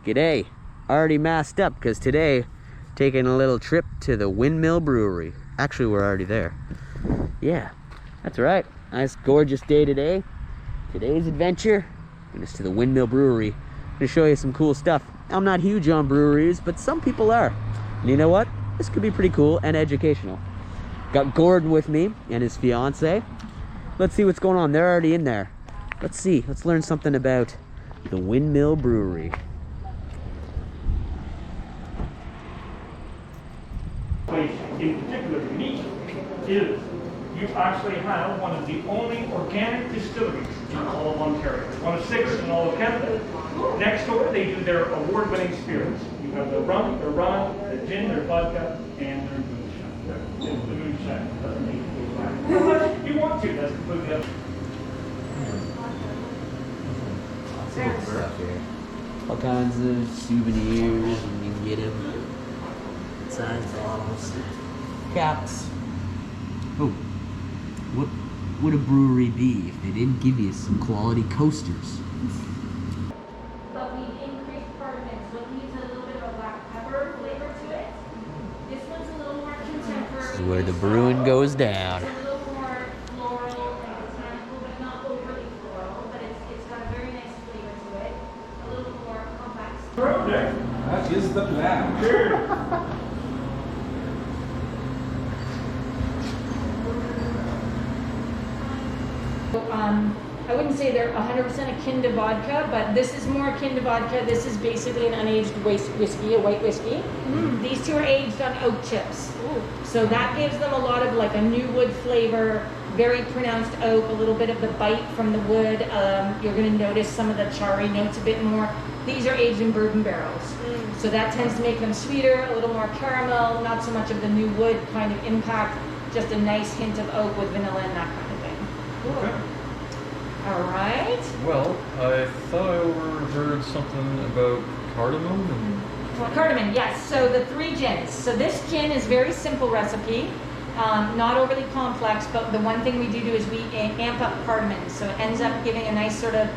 G'day. Already masked up because today taking a little trip to the WINDMILL Brewery. Actually, we're already there. Yeah, that's right. Nice, gorgeous day today. Today's adventure is to the WINDMILL Brewery. I'm gonna show you some cool stuff. I'm not huge on breweries, but some people are. And you know what? This could be pretty cool and educational. Got Gordon with me and his fiance. Let's see what's going on. They're already in there. Let's see. Let's learn something about the WINDMILL Brewery. In particular, unique is you actually have one of the only organic distilleries in all of Ontario. One of 6 in all of Canada. Next door, they do their award-winning spirits. You have the rum, the gin, their vodka, and their moonshine. The moonshine doesn't make it go back. Unless you want to, that's completely up. All kinds of souvenirs, and you can get them. Size bottles, caps. Oh, what would a brewery be if they didn't give you some quality coasters? But we increased cardamom, so it needs a little bit of a black pepper flavor to it. This one's a little more contemporary. This is where the brewing goes down. It's a little more floral and botanical, but not overly floral. But it's got a very nice flavor to it. A little more complex. That is the plan. Sure. I wouldn't say they're 100% akin to vodka, but this is more akin to vodka. This is basically an unaged whiskey, a white whiskey. These two are aged on oak chips. So that gives them a lot of like a new wood flavor, very pronounced oak, a little bit of the bite from the wood. You're going to notice some of the charry notes a bit more. These are aged in bourbon barrels. So that tends to make them sweeter, a little more caramel, not so much of the new wood kind of impact, just a nice hint of oak with vanilla and that kind of thing. Okay. All right. Well, I thought I overheard something about cardamom. Well, cardamom, yes. So the 3 gins. So this gin is very simple recipe, not overly complex, but the one thing we do is we amp up cardamom. So it ends up giving a nice sort of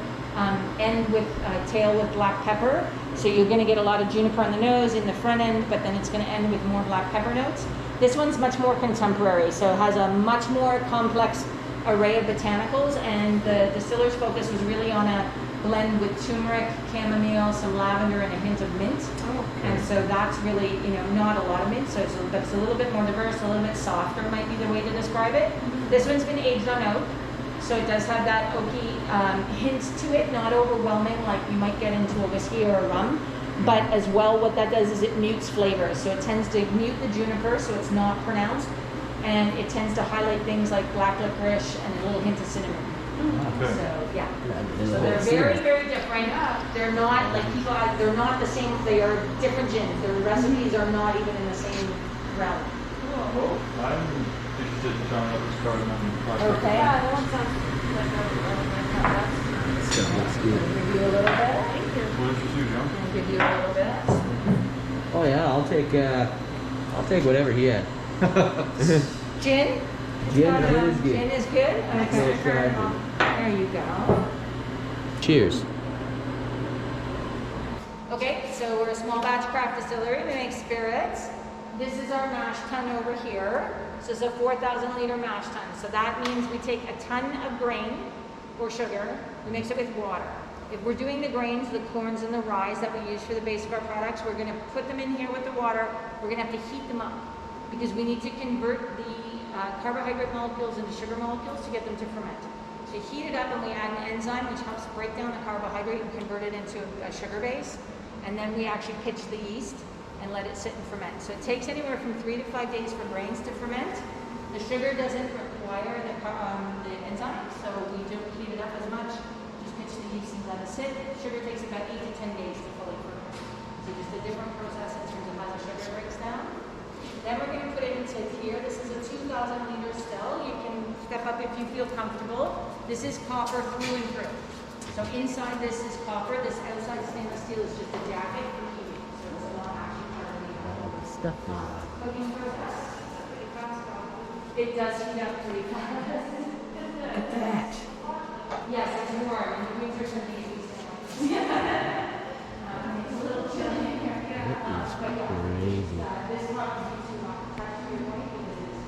end with tail with black pepper. So you're going to get a lot of juniper on the nose in the front end, but then it's going to end with more black pepper notes. This one's much more contemporary, so it has a much more complex array of botanicals, and the distiller's focus was really on a blend with turmeric, chamomile, some lavender, and a hint of mint. And so that's really, not a lot of mint, so it's a little bit more diverse, a little bit softer might be the way to describe it. This one's been aged on oak, so it does have that oaky hint to it, not overwhelming like you might get into a whiskey or a rum. But as well, what that does is it mutes flavors, so it tends to mute the juniper, so it's not pronounced. And it tends to highlight things like black licorice and a little hint of cinnamon. Okay. So yeah, so they're very, very different. They're not like they're not the same. They are different gins. Their recipes are not even in the same realm. Well, I'm interested in trying out this cardamom project. Okay, that one sounds like Looks good. I'll give you a little bit. Thank you. What interests you, John? I'll give you a little bit. Oh yeah, I'll take whatever he had. Gin? Gin is good. Gin is good? Okay. There you go. Cheers. Okay, so we're a small batch craft distillery. We make spirits. This is our mash tun over here. So it's a 4,000 liter mash tun. So that means we take a ton of grain or sugar. We mix it with water. If we're doing the grains, the corns and the rye that we use for the base of our products, we're going to put them in here with the water. We're going to have to heat them up because we need to convert the carbohydrate molecules into sugar molecules to get them to ferment. So heat it up and we add an enzyme which helps break down the carbohydrate and convert it into a sugar base. And then we actually pitch the yeast and let it sit and ferment. So it takes anywhere from 3 to 5 days for grains to ferment. The sugar doesn't require the enzyme, so we don't heat it up as much. Just pitch the yeast and let it sit. Sugar takes about 8 to 10 days to fully ferment. So just a different process in terms of how the sugar breaks down. Then we're going to put it into here. This is a 2,000 liter still. You can step up if you feel comfortable. This is copper through and through. So inside this is copper. This outside stainless steel is just a jacket for heating. So it's not actually part of the Stuff. cooking process. It does heat up pretty fast. Look at that. Yes, it's warm. And the winter some days we Crazy.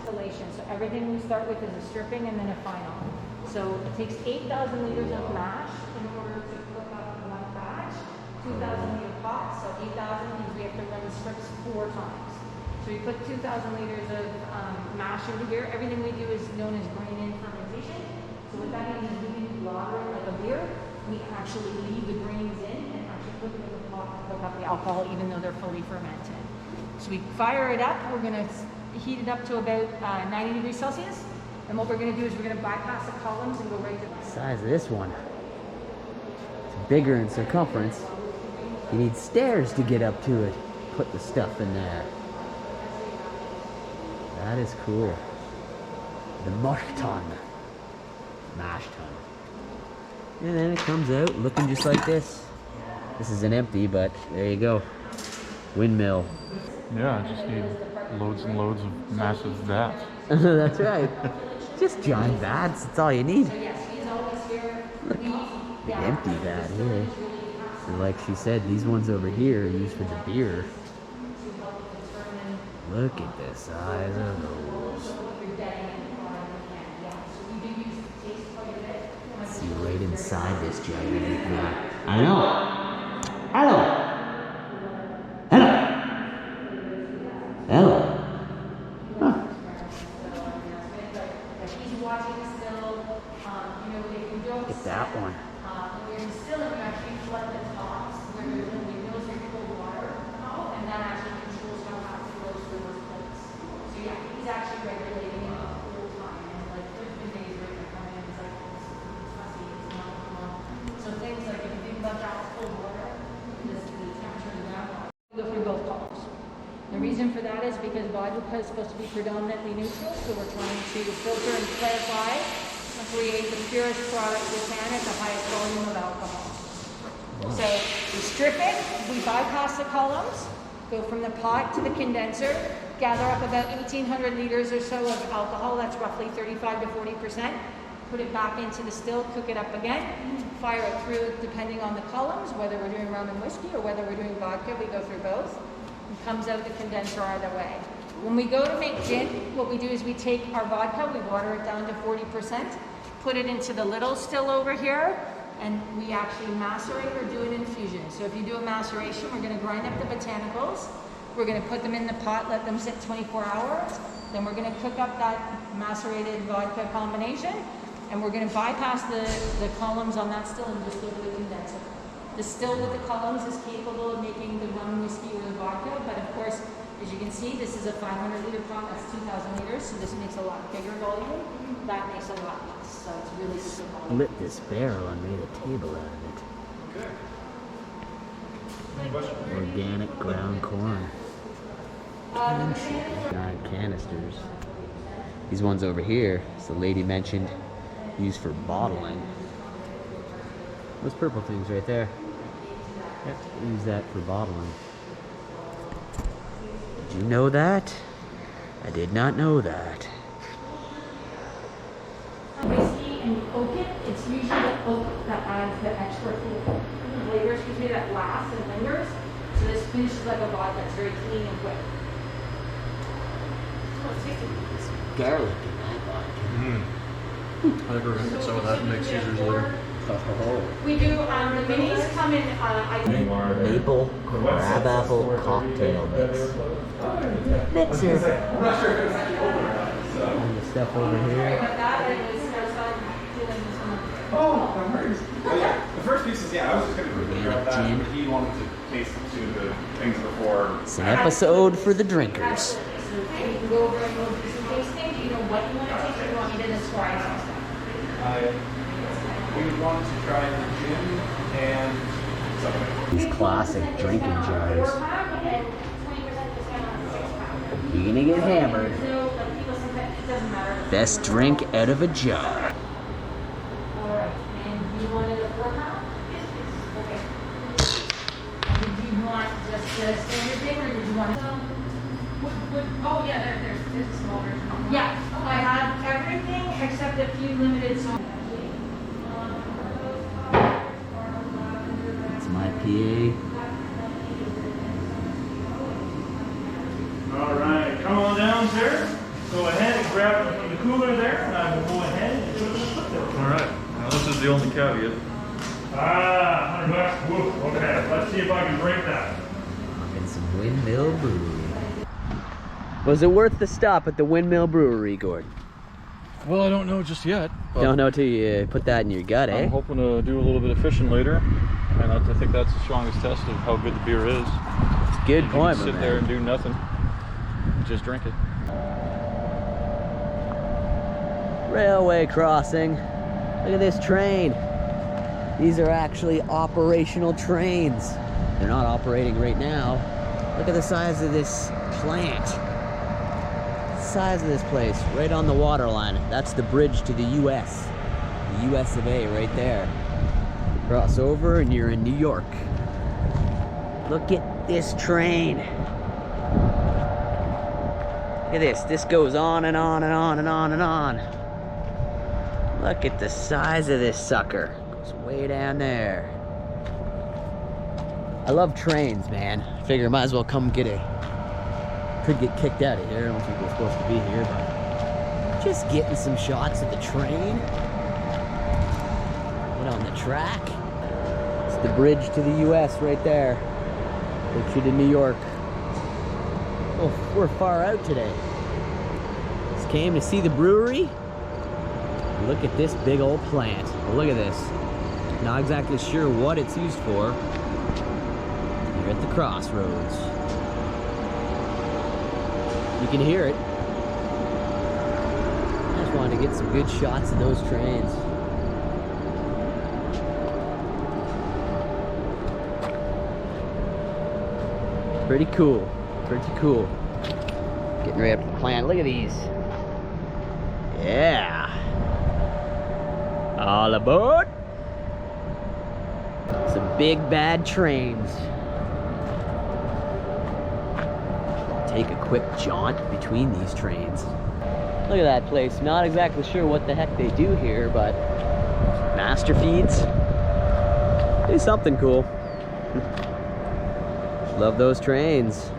Distillation. So everything we start with is a stripping and then a final. So it takes 8,000 liters of mash in order to cook up one batch. 2,000 liter pot. So 8,000 means we have to run strips 4 times. So we put 2,000 liters of mash over here. Everything we do is known as grain-in fermentation. So what that means is we do lager like a beer. We actually leave the grains in and actually put them in the pot to cook up the alcohol even though they're fully fermented. So we fire it up. We're going to heat it up to about 90 degrees Celsius. And what we're going to do is we're going to bypass the columns and go right to The size of this one. It's bigger in circumference. You need stairs to get up to it. Put the stuff in there. That is cool. The mash tun. Mash tun. And then it comes out looking just like this. This is an empty, but there you go. Windmill. Yeah, I just need loads and loads of massive vats. That's right. Just giant vats, that's all you need. Look, the empty vat here. So like she said, these ones over here are used for the beer. Look at the size of those. See right inside this giant vat. I know. Hello. Hello. Hello. Huh. Get that one. Go through both columns. The reason for that is because vodka is supposed to be predominantly neutral, so we're trying to filter and clarify and create the purest product we can at the highest volume of alcohol. So we strip it, we bypass the columns, go from the pot to the condenser, gather up about 1,800 liters or so of alcohol, that's roughly 35 to 40%, put it back into the still, cook it up again, fire it through depending on the columns, whether we're doing rum and whiskey or whether we're doing vodka, we go through both. It comes out the condenser either way. When we go to make gin, what we do is we take our vodka, we water it down to 40%, put it into the little still over here, and we actually macerate or do an infusion. So if you do a maceration, we're gonna grind up the botanicals, we're gonna put them in the pot, let them sit 24 hours, then we're gonna cook up that macerated vodka combination, and we're going to bypass the columns on that still and just go to the condenser. The still with the columns is capable of making the rum, whiskey, or the vodka, but of course, as you can see, this is a 500 liter pot, that's 2,000 liters, so this makes a lot bigger volume. That makes a lot less, so it's really good volume. Split this barrel and made a table out of it. Organic ground corn. Giant canisters. These ones over here, as the lady mentioned, used for bottling. Those purple things right there. Yep, use that for bottling. Did you know that? I did not know that. Whiskey and oak it, it's usually the oak that adds the extra flavor, that lasts and lingers. So this finishes like a vodka, it's very clean and quick. It's garlic in that vodka. I think we're gonna get some of that and make Caesars later. We do, the minis come in, Maple crabapple cocktail mix. Mixer. And the stuff over here. Oh, no worries. Oh, yeah. The first piece is, I was just going to figure out that Gin. he wanted to taste two of the things before. It's an episode for the drinkers. So you can go over and go through some tasting. Do you know what you want to taste or you want me to describe some stuff? We would want to try the gin and something. These classic drinking jars. You're gonna get hammered. Best drink out of a jar. Alright, and you wanted a 4-pound? Okay. And did you want just the standard thing or did you want Oh yeah, there's a small version. Yeah, I have everything except a few limited songs. That's my PA. Go ahead and grab them from the cooler there, and I will go ahead and put them in the foot there. All right. Now this is the only caveat. Ah, $100. Woof. Okay, let's see if I can break that. And some Windmill Brewery. Was it worth the stop at the Windmill Brewery, Gordon? Well, I don't know just yet. but Don't know till you put that in your gut, eh? I'm hoping to do a little bit of fishing later, and I think that's the strongest test of how good the beer is. It's a good You point, can my sit there man. and do nothing, just drink it. Railway crossing. Look at this train. These are actually operational trains. They're not operating right now. Look at the size of this plant. Size of this place, right on the water line. That's the bridge to the US. The US of A right there. Cross over and you're in New York. Look at this train. Look at this. This goes on and on and on and on and on. Look at the size of this sucker. Goes way down there. I love trains, man. Figure I might as well come get a. Could get kicked out of here. I don't think we're supposed to be here, but just getting some shots of the train. Get on the track. It's the bridge to the US right there. Takes you to New York. Oh, we're far out today. Just came to see the brewery. Look at this big old plant. Look at this. Not exactly sure what it's used for. You're at the crossroads. You can hear it. I just wanted to get some good shots of those trains. Pretty cool. Pretty cool. Getting right up to the plant. Look at these. Yeah. All aboard. Some big bad trains. Take a quick jaunt between these trains. Look at that place. Not exactly sure what the heck they do here, but master feeds. Do something cool. Love those trains.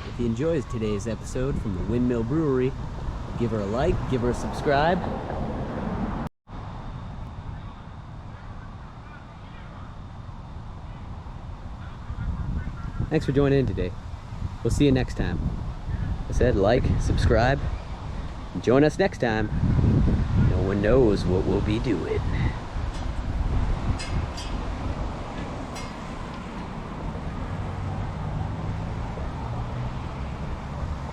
If you enjoyed today's episode from the Windmill Brewery, give her a like, give her a subscribe. Thanks for joining in today. We'll see you next time. I said like, subscribe, and join us next time. No one knows what we'll be doing.